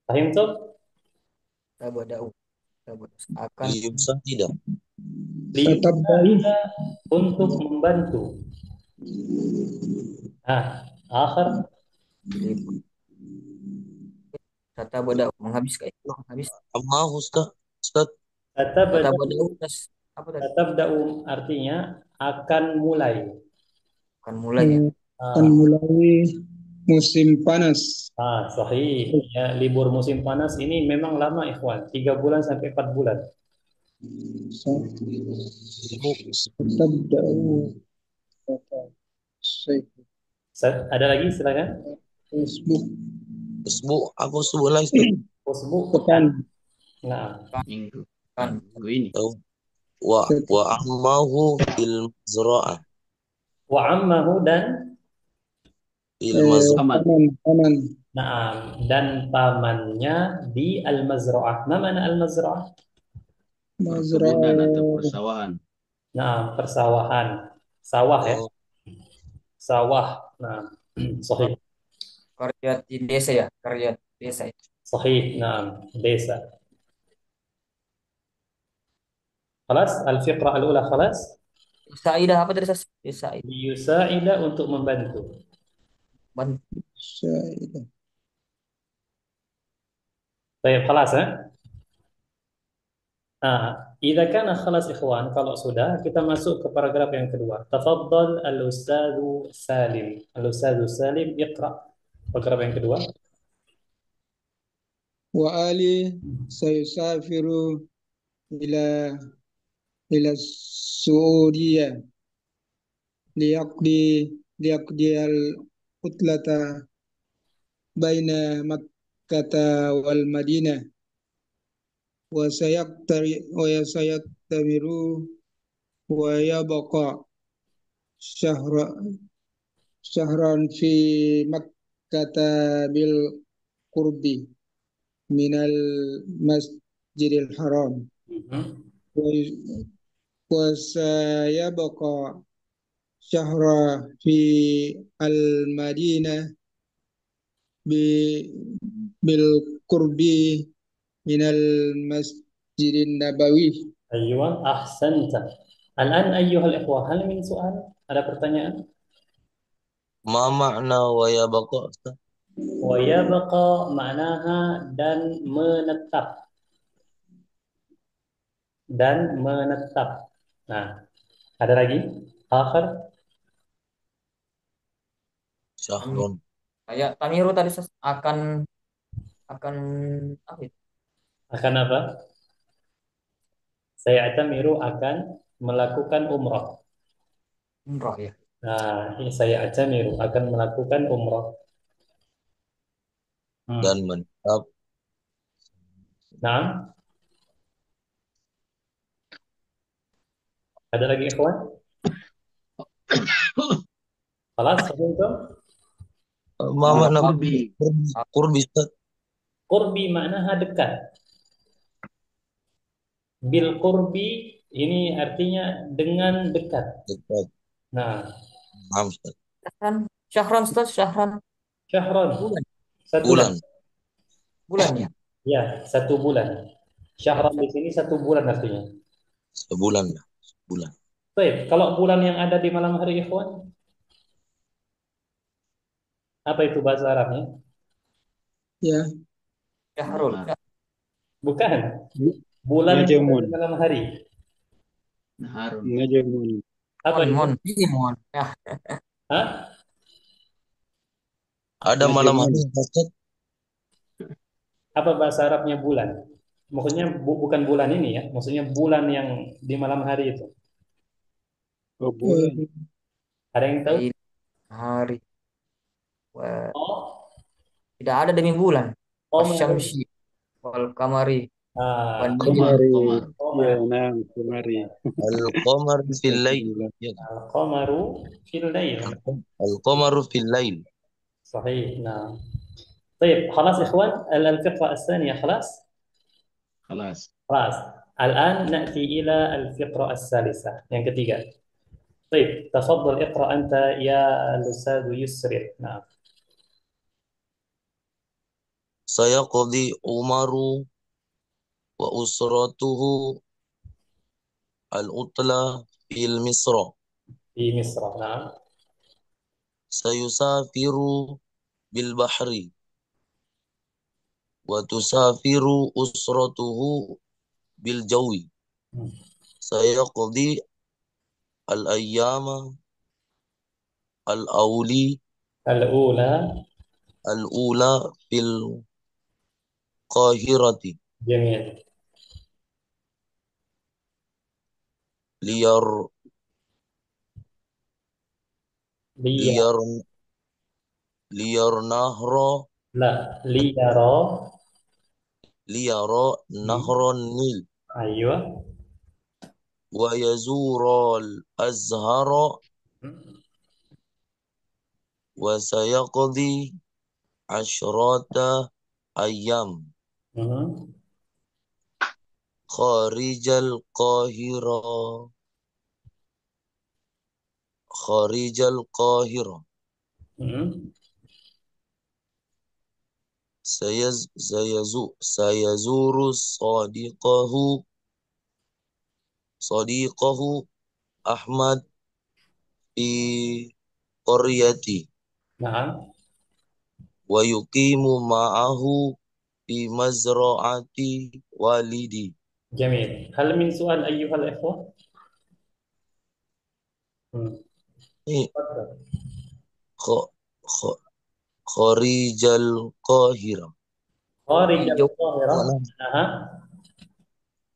فهمتم؟ Tabada'u. Akan Liyusa'ida. Liyusa'ida, untuk membantu. Akhir. Tabada'u menghabis kayak menghabis. Amma Ustaz. Tabada'u apa tadi? Tabda'u artinya akan mulai. Akan mulai ya. Akan mulai musim panas. Sahih. Ya, libur musim panas ini memang lama ikhwan, 3 bulan sampai 4 bulan. Tabda'u. Ada lagi silakan. Usbu, apa usbu lagi Ustaz? Usbu. Pekan. Nah, Minggu ini. Wa ammahu fil mazra'ah. wa ammahu dan Paman. Nah, dan pamannya di al-mazra'ah. Mana al-mazra'ah? Perkebunan atau persawahan. Nah, persawahan. Sawah ya. Sawah. Nah, sahih. Karya di desa ya, karya desa itu. Sahih. Nah, desa. Khalas, al-fiqrah al-ula khalas. Saidah apa tadi Sas? Desa itu. Yusa'ida, untuk membantu. Baik, khalas ya. Idza kana khalas ikhwan, kalau sudah kita masuk ke paragraf yang kedua. Tafaddal al-Ustadz Salim. Al-Ustadz Salim iqra paragraf yang kedua. Wa ali sayusafiru ila Saudiya liyaqdi al-utlata baina Makkah wal Madinah wa sayaktamiru wa yabqa syahran fi Makkah bil qurbi minal masjidil haram وسيبقى شهر في المدينة ب- بالقرب من المسجد النبوي. أيوة أحسنت. الآن أيها الإخوة هل من سؤال؟ Ada pertanyaan? Ma makna wa yabaqa, Ustaz? ويبقى معناها dan menetap. Dan menetap. Nah, ada lagi? Akhir Syahrun. Kayak Tamiru tadi akan apa itu? akan apa? Saya Atamiru akan melakukan umrah. Umroh ya. Nah, ini saya Atamiru akan melakukan umrah. Dan menetap. Nah, ada lagi ikhwan? Kelas, itu? Ma makna Al-Qabi. kurbi, Ustaz? Qurbi maknanya dekat. Bil qurbi ini artinya dengan dekat. Dekat. Nah, Paham, Ustaz. Syahran Ustaz, Syahran syahron, bulan. satu bulan. Bulan. Bulan ya. Ya, 1 bulan. Syahron Ya. di sini 1 bulan artinya. Sebulan ya. Sebulan. Baik, kalau bulan yang ada di malam hari ikhwan, apa itu bahasa Arabnya? Ya, Syahrul. Nahar. Bukan. Bulan yang ada Najamun. di malam hari. Naharun. Najamun. Apa itu? Mon. Ya. Hah? Ada malam Najamun. hari, Ustaz? Apa bahasa Arabnya bulan? Maksudnya bukan bulan ini ya, maksudnya bulan yang di malam hari itu. Oh, bulan. Ada yang tahu? Lail, hari. Wah, Oh, tidak ada demi bulan. Qamar. Wasyamsi wal kamari wan najmi. Qamar. Kumari. Qamar. Ya, Qamar. nah, kumari. Al-qamar fil lail. Astagfirullah. Ya. Al-qamaru fil lail. Al-qamaru fil lail. صحيح نعم. طيب خلاص إخوان الفقرة الثانية خلاص. Khalas. خلاص الآن نأتي إلى الفقرة الثالثة yang ketiga. طيب تفضل اقرأ أنت يا الأستاذ يسري. نعم. Sayaqdi Umaru wa usratuhu al-utla fil Misra. في مصر. نعم. Sayusafiru bil bahri wa tusafiru usratuhu bil jawi. Sayaqdi al-ayyama al-awli الأولى. al-ula fil qahirati جميل. liyar لي. liyar liyar nahra لا ليرى. liyara nahran nil أيوة. wa yazural azhara wa sayaqdi asyrata ayyam Mhm. kharijal qahira kharijal qahira Mhm. sayazuru sadiqahu Ahmad fi qaryati نعم. wa yuqimu ma'ahu fi mazra'ati walidi. جميل. هل من سؤال أيها الإخوة؟ Ini تفضل. kha- kha- kharijal qahira. خارج Hijau. القاهرة. Mana Aha.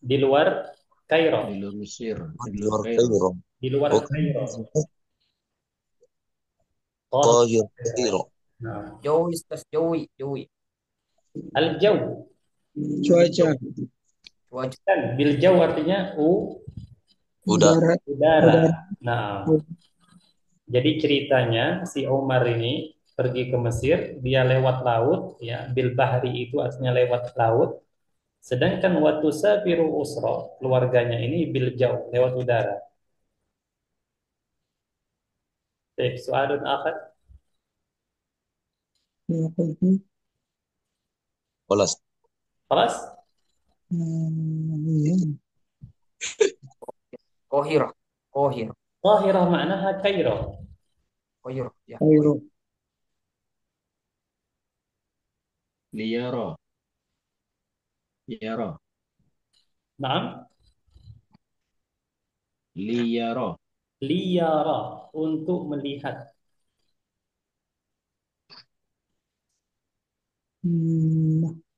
Di luar Kairo. Di luar Mesir. Di di luar luar Kairo. Kairo. Di luar Oh, Kairo. Qahir Qahira. Kairo. Nah. Jawi Ustaz, Jawi. Al-jaw. cuaca, Cuaca. Kan bil jaw artinya Udah. udara, udara. udara. Nah, jadi ceritanya si Umar ini pergi ke Mesir, dia lewat laut ya, bil bahri itu artinya lewat laut. Sedangkan waktu safiru usra, keluarganya ini bil jauh, lewat udara. Baik, soalun akhir. Apa itu? خلاص. Kelas? Iya. Kohiro. Kohiro. Qahirah maknaha Kairo. Kohiro. Ya. Kairo. Liyara. Yara. Naam, Liyara. liyara, untuk melihat.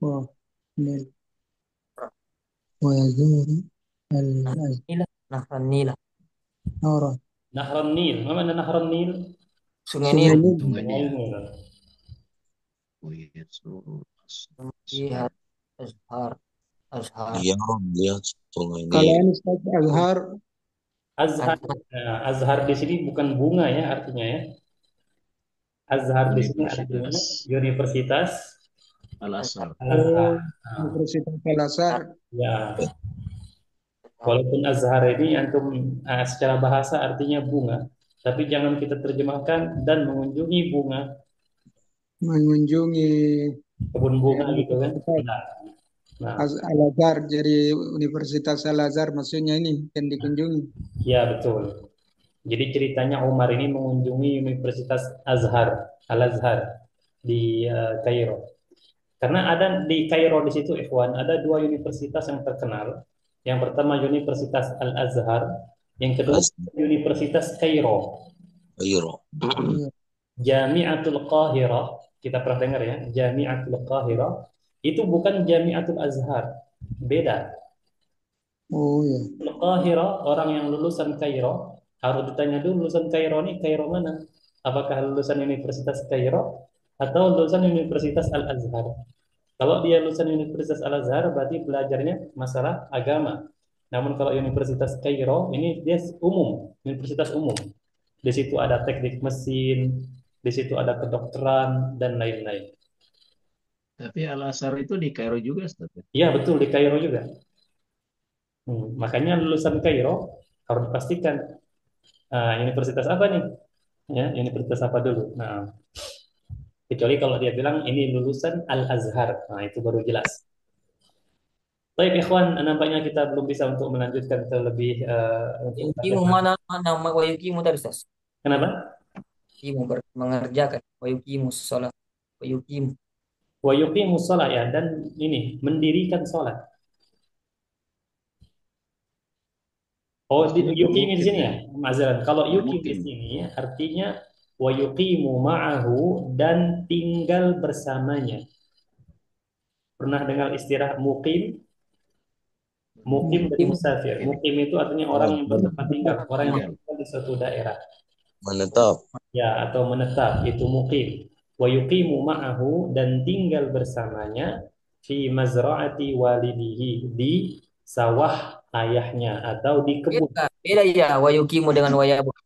Wah, benar. ويزور Nah, الأزهار. Nila. Nah, Nila. Nahran Nil. Apa makna Nahran Nil? Sungai Sungai Nil. Nil. Sungai Sungai Nil. Nil. Wiyazuru Lihat Azhar. Azhar. Iya, lihat sungai Kalau Nil. ini Ustaz Azhar, Azhar. Azhar. Azhar di sini bukan bunga ya artinya ya. Azhar di sini artinya Universitas Universitas Al-Azhar. Al-Azhar. Nah, Universitas Al-Azhar. ya, walaupun Azhar ini antum secara bahasa artinya bunga, tapi jangan kita terjemahkan dan mengunjungi bunga, Mengunjungi kebun bunga gitu kan. Universitas Nah, nah, Al-Azhar. Jadi Universitas Al-Azhar maksudnya ini yang dikunjungi. ya betul. Jadi ceritanya Umar ini mengunjungi Universitas Azhar, Al-Azhar di Kairo. Karena ada di Kairo di situ, Ikhwan, ada dua universitas yang terkenal. Yang pertama Universitas Al-Azhar, yang kedua Al-Azhar. Universitas Kairo. Kairo. Iya. Jami'atul Qahirah, kita pernah dengar ya, Jami'atul Qahirah itu bukan Jami'atul Azhar, beda. Oh ya. Al-Qahirah, orang yang lulusan Kairo harus ditanya dulu, lulusan Kairo ini Kairo mana? Apakah lulusan Universitas Kairo atau lulusan Universitas Al-Azhar? Kalau dia lulusan Universitas Al-Azhar berarti belajarnya masalah agama. Namun kalau Universitas Kairo ini dia umum, universitas umum. Di situ ada teknik mesin, di situ ada kedokteran dan lain-lain. Tapi Al-Azhar itu di Kairo juga, Ustaz. Iya betul di Kairo juga. Makanya lulusan Kairo harus dipastikan universitas apa nih? Ya, universitas apa dulu. Nah, kecuali kalau dia bilang ini lulusan Al-Azhar. Nah, itu baru jelas. Baik, ikhwan, nampaknya kita belum bisa untuk melanjutkan ke lebih untuk Wayukimu pelajaran. mana wayukimu tadi Ustaz? Kenapa? Yukimu mengerjakan. Wayukimu sholat. Wayukimu. Wa yuqimus shalah ya, dan ini mendirikan sholat. Oh, Mestinya yuqimi di pemukim sini ya. ya, Mazalan. Kalau yuqim di Pemukim. sini artinya wa yuqimu ma'ahu, dan tinggal bersamanya. Pernah dengar istilah muqim? Muqim dan Mukim. musafir. Muqim itu artinya orang Oh, yang bertempat tinggal, orang yang Tinggal. tinggal di suatu daerah. menetap. Ya, atau menetap, itu muqim. Wa yuqimu ma'ahu, dan tinggal bersamanya fi mazra'ati walidihi, di sawah ayahnya atau di kebun. Beda, beda ya wayukimu dengan wayabuka.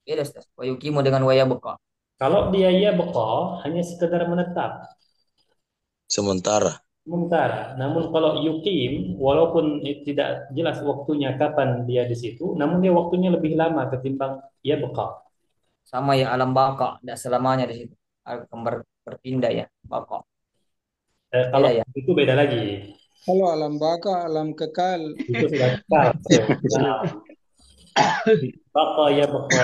Beda Ustaz. Wayukimu dengan wayabuka. Kalau dia ya beqa, hanya sekedar menetap Sementara. sementara. Namun kalau yukim, walaupun tidak jelas waktunya kapan dia di situ, namun dia waktunya lebih lama ketimbang ya beqa. Sama ya alam baka. Tidak selamanya di situ. Akan berpindah ya. Baka. Kalau Beda ya. itu beda lagi. Kalau alam baka, alam kekal. Itu sudah kekal. Nah, baqa ya beqa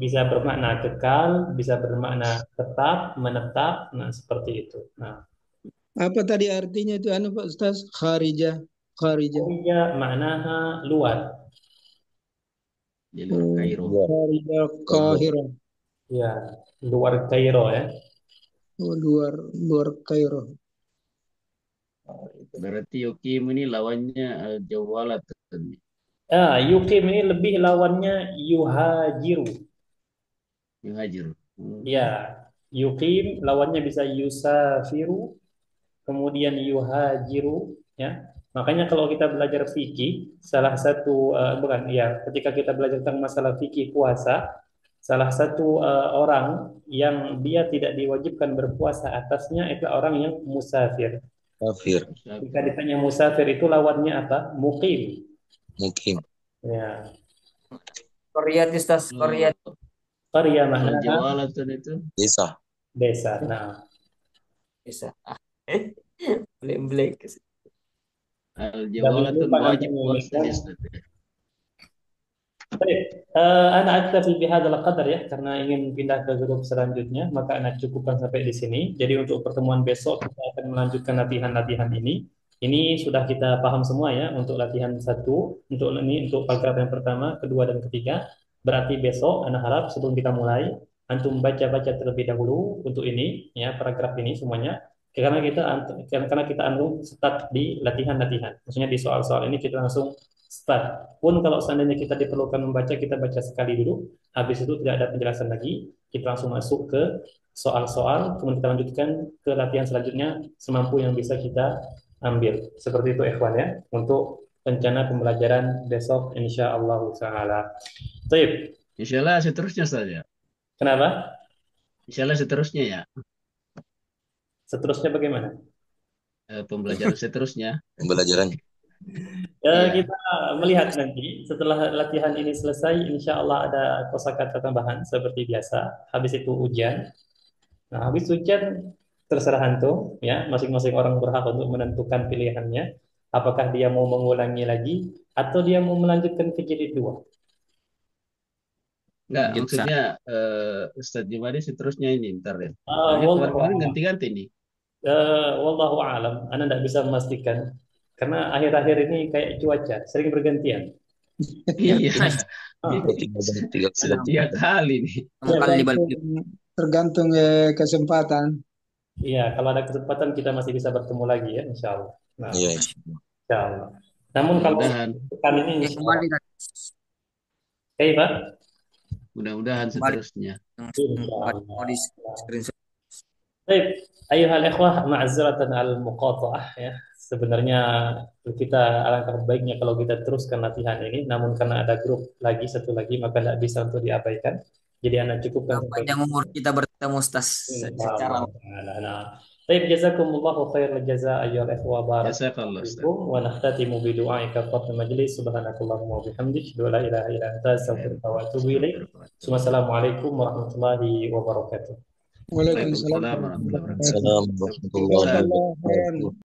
bisa bermakna kekal, bisa bermakna tetap, menetap, nah seperti itu. Nah, Apa tadi artinya itu anu Pak Ustaz? Kharijah. Kharijah. ya maknaha luar. Di luar Kairo. Iya. Kharijah Kairo. Qahirah. Ya, luar Kairo ya. Oh, luar Kairo. Berarti Yukim ini lawannya Jawalat. Yukim ini lebih lawannya yuhajiru. Yuhajir. Ya, yukim lawannya bisa yusafiru, kemudian yuhajiru, ya. Makanya kalau kita belajar fikih, salah satu bukan ya, ketika kita belajar tentang masalah fikih puasa, salah satu orang yang dia tidak diwajibkan berpuasa atasnya itu orang yang musafir. Kafir. Jika ditanya musafir itu lawannya apa? Muqim. Mukim. Ya. Korea Ustaz, Korea. Qarya Kalau maknanya jawalatan itu Desa. desa. Nah, Bisa. Blank-blank. al-jawalatun lupa wajib nanti puasa mengingat. ya Ustaz. Baik, Ana aktafi bihadzal qadar ya, karena ingin pindah ke grup selanjutnya, maka Ana cukupkan sampai di sini. Jadi untuk pertemuan besok kita akan melanjutkan latihan-latihan ini. Ini sudah kita paham semua ya, untuk latihan satu, untuk paragraf yang pertama, kedua dan ketiga. Berarti besok Ana harap sebelum kita mulai, antum baca-baca terlebih dahulu untuk ini ya, paragraf ini semuanya. Karena kita antum start di latihan-latihan. Maksudnya di soal-soal ini kita langsung start. Pun kalau seandainya kita diperlukan membaca, kita baca sekali dulu. Habis itu tidak ada penjelasan lagi. Kita langsung masuk ke soal-soal. Kemudian kita lanjutkan ke latihan selanjutnya semampu yang bisa kita ambil. Seperti itu ikhwan ya. Untuk rencana pembelajaran besok insya Allah ta'ala. Baik. Insyaallah seterusnya saja. Kenapa? Insyaallah seterusnya ya. Seterusnya bagaimana? Pembelajaran seterusnya. Pembelajaran. Iya. Kita melihat nanti setelah latihan ini selesai, insya Allah ada kosakata tambahan seperti biasa. Habis itu ujian. Nah, habis ujian terserah antum, ya, masing-masing orang berhak untuk menentukan pilihannya. Apakah dia mau mengulangi lagi atau dia mau melanjutkan ke jilid 2. Enggak, Lanjut, Ustaz. maksudnya Ustadz Jumadi seterusnya ini ntar ya. Ah, Soalnya wallahu kemarin-kemarin a'lam. ganti-ganti nih. Wallahu a'lam. Anda tidak bisa memastikan karena akhir-akhir ini kayak cuaca sering bergantian. Iya. Ah, Tiga Setiap kali nih. Kali dibalik. Tergantung kesempatan. Iya, kalau ada kesempatan kita masih bisa bertemu lagi ya, insya Allah. Nah, Iya. insya Allah. Namun kalau Mudah-mudahan. kali ini insya Allah. Kembali kan. Oke, Pak. Mudah-mudahan Kembali. seterusnya. Insya Allah. Mau di screenshot. Baik, ayuhal ikhwah ma'azratan al-muqata'ah ya. Sebenarnya kita alangkah baiknya kalau kita teruskan latihan ini, namun karena ada grup lagi satu lagi maka tidak bisa untuk diabaikan. Jadi Anda cukupkan sampai Panjang umur kita bertemu Ustaz secara Nah, baik, jazakumullahu khairal jazaa ayyuhal ikhwah Jazakallah Ustaz. barakallahu wa nahtatimu bi du'aika fadl majlis subhanakallahumma wa bihamdik la ilaha illa anta astaghfiruka wa atubu ilaik. Assalamualaikum warahmatullahi wabarakatuh. Waalaikumsalam Waalaikumsalam warahmatullahi wabarakatuh. Assalamualaikum warahmatullahi Jazakallah khairan. wabarakatuh.